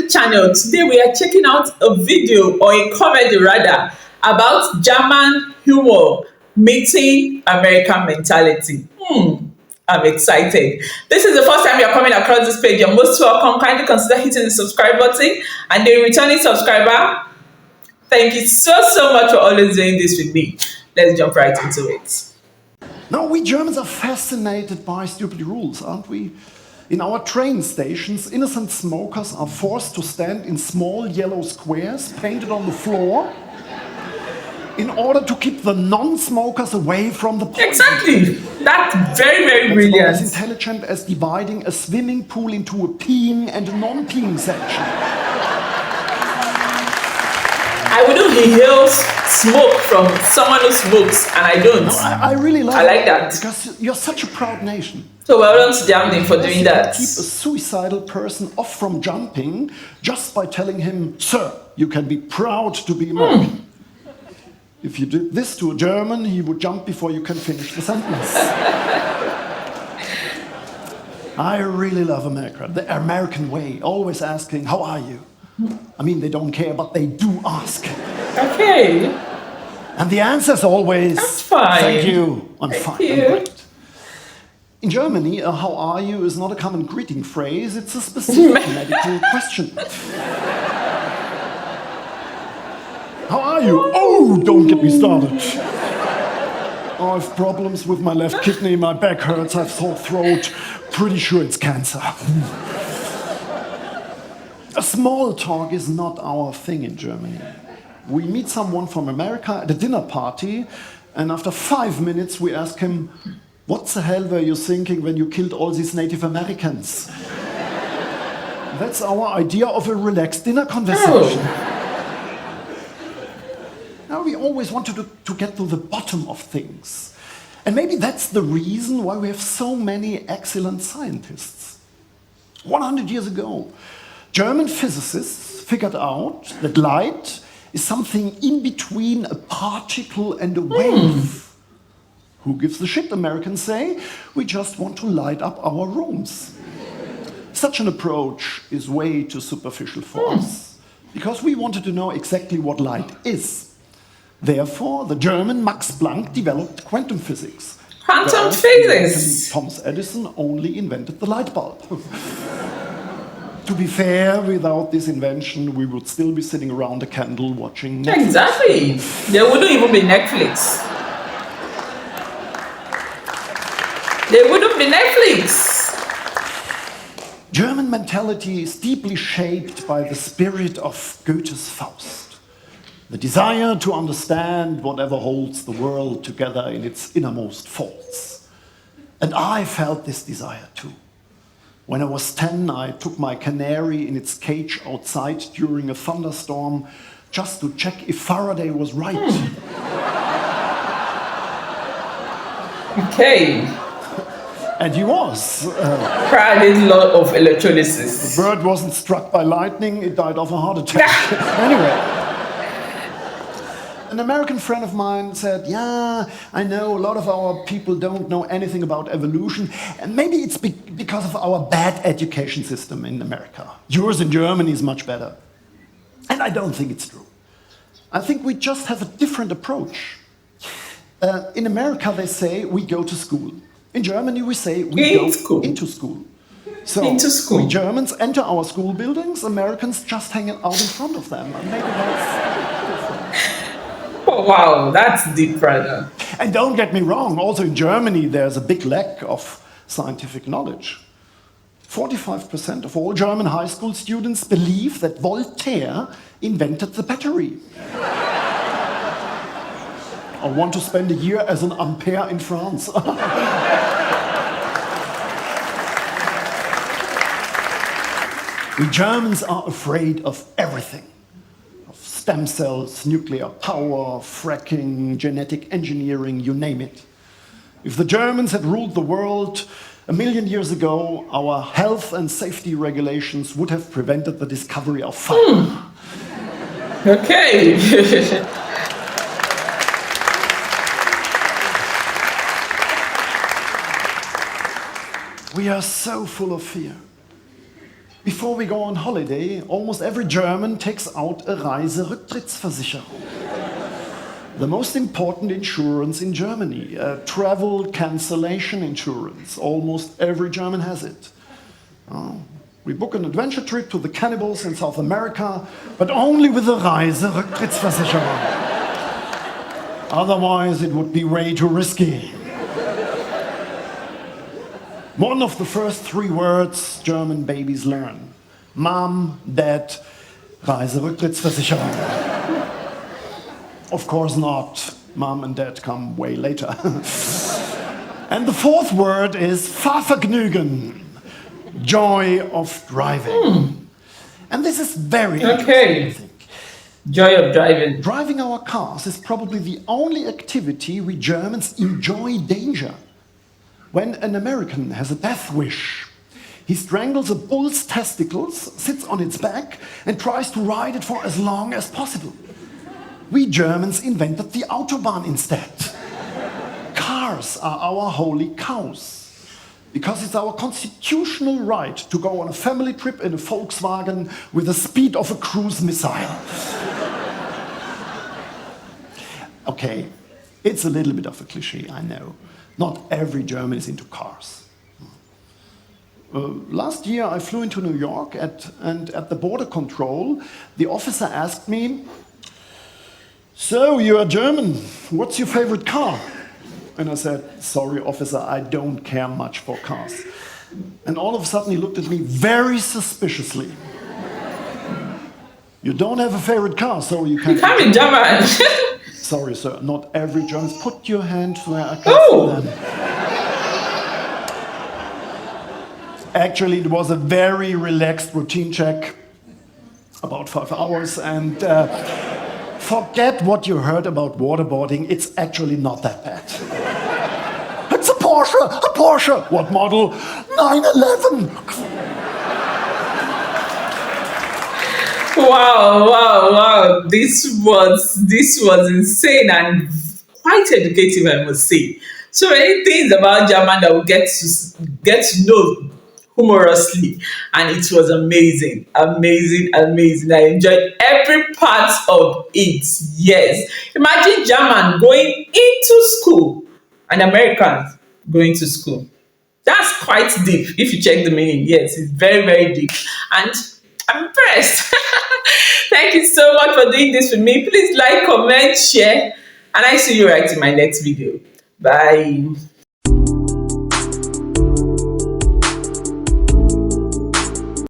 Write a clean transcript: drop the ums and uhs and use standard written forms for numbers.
the channel. Today we are checking out a video, or a comedy rather, about German humor meeting American mentality. I'm excited. This is the first time you're coming across this page. You're most welcome. Kindly consider hitting the subscribe button, and the returning subscriber, thank you so much for always doing this with me. Let's jump right into it. Now, we Germans are fascinated by stupid rules, aren't we? In our train stations, innocent smokers are forced to stand in small yellow squares painted on the floor in order to keep the non-smokers away from the poison. Exactly. That's very It's brilliant. as intelligent as dividing a swimming pool into a peeing and a non-peeing section. I wouldn't inhale smoke from someone who smokes, and I don't. No, I really like I like that. because you're such a proud nation. So well done to Germany for doing You that. keep a suicidal person off from jumping just by telling him, "Sir, you can be proud to be American." If you did this to a German, he would jump before you can finish the sentence. I really love America. The American way, always asking, "How are you?" I mean, they don't care, but they do ask. Okay. And the answer is always, That's fine. "Thank you, I'm Thank fine, you." I'm great." In Germany, "How are you" is not a common greeting phrase, it's a specific medical question. How are you? Oh, don't get me started. I have problems with my left kidney, my back hurts, I have sore throat, pretty sure it's cancer. A small talk is not our thing in Germany. We meet someone from America at a dinner party, and after 5 minutes we ask him, "What the hell were you thinking when you killed all these Native Americans?" That's our idea of a relaxed dinner conversation. Now, we always want to get to the bottom of things. And maybe that's the reason why we have so many excellent scientists. 100 years ago, German physicists figured out that light is something in between a particle and a wave. Who gives a shit, Americans say? We just want to light up our rooms. Such an approach is way too superficial for us, because we wanted to know exactly what light is. Therefore, the German Max Planck developed quantum physics. Quantum whereas physics. Thomas Edison only invented the light bulb. To be fair, without this invention, we would still be sitting around a candle watching Netflix. Exactly. There wouldn't even be Netflix. There wouldn't be Netflix. German mentality is deeply shaped by the spirit of Goethe's Faust. The desire to understand whatever holds the world together in its innermost faults. And I felt this desire too. When I was 10, I took my canary in its cage outside during a thunderstorm just to check if Faraday was right. Okay. And he was. Private law of electrolysis. The bird wasn't struck by lightning, it died of a heart attack. Anyway. An American friend of mine said, "Yeah, I know a lot of our people don't know anything about evolution, and maybe it's because of our bad education system in America. Yours in Germany is much better." And I don't think it's true. I think we just have a different approach. In America, they say we go to school. In Germany, we say we go into school. So Into school. we Germans enter our school buildings, Americans just hang out in front of them. And maybe that's... Oh, wow, that's deep, brother. And don't get me wrong, also in Germany there's a big lack of scientific knowledge. 45% of all German high school students believe that Voltaire invented the battery. I want to spend a year as an ampere in France. We Germans are afraid of everything. Stem cells, nuclear power, fracking, genetic engineering, you name it. If the Germans had ruled the world 1,000,000 years ago, our health and safety regulations would have prevented the discovery of fire. Okay. We are so full of fear. Before we go on holiday, almost every German takes out a Reiserücktrittsversicherung. The most important insurance in Germany, travel cancellation insurance. Almost every German has it. We book an adventure trip to the cannibals in South America, but only with a Reiserücktrittsversicherung. Otherwise, it would be way too risky. One of the first 3 words German babies learn. Mom, Dad, Reiserücktrittsversicherung. Of course not. Mom and Dad come way later. And the 4th word is Fahrvergnügen. Joy of driving. And this is very interesting, I think. Joy of driving. Driving our cars is probably the only activity we Germans enjoy danger. When an American has a death wish, he strangles a bull's testicles, sits on its back, and tries to ride it for as long as possible. We Germans invented the Autobahn instead. Cars are our holy cows. Because it's our constitutional right to go on a family trip in a Volkswagen with the speed of a cruise missile. Okay, it's a little bit of a cliché, I know. Not every German is into cars. Last year I flew into New York and at the border control, the officer asked me, "So, you are German, what's your favorite car?" And I said, "Sorry, officer, I don't care much for cars." And all of a sudden he looked at me very suspiciously. "You don't have a favorite car, so you can't..." You can't be German. Sorry, sir, not every German. Put your hand where I can see them. Actually, it was a very relaxed routine check, about 5 hours, and forget what you heard about waterboarding. It's actually not that bad. It's a Porsche, a Porsche. What model? 911. Wow. This was insane and quite educative, I must say. So many things about German that we get to know humorously, and it was amazing. I enjoyed every part of it. Yes, imagine German going into school and Americans going to school. That's quite deep if you check the meaning. Yes, it's very deep, and I'm impressed. Thank you so much for doing this with me. Please like, comment, share, and I see you right in my next video. Bye.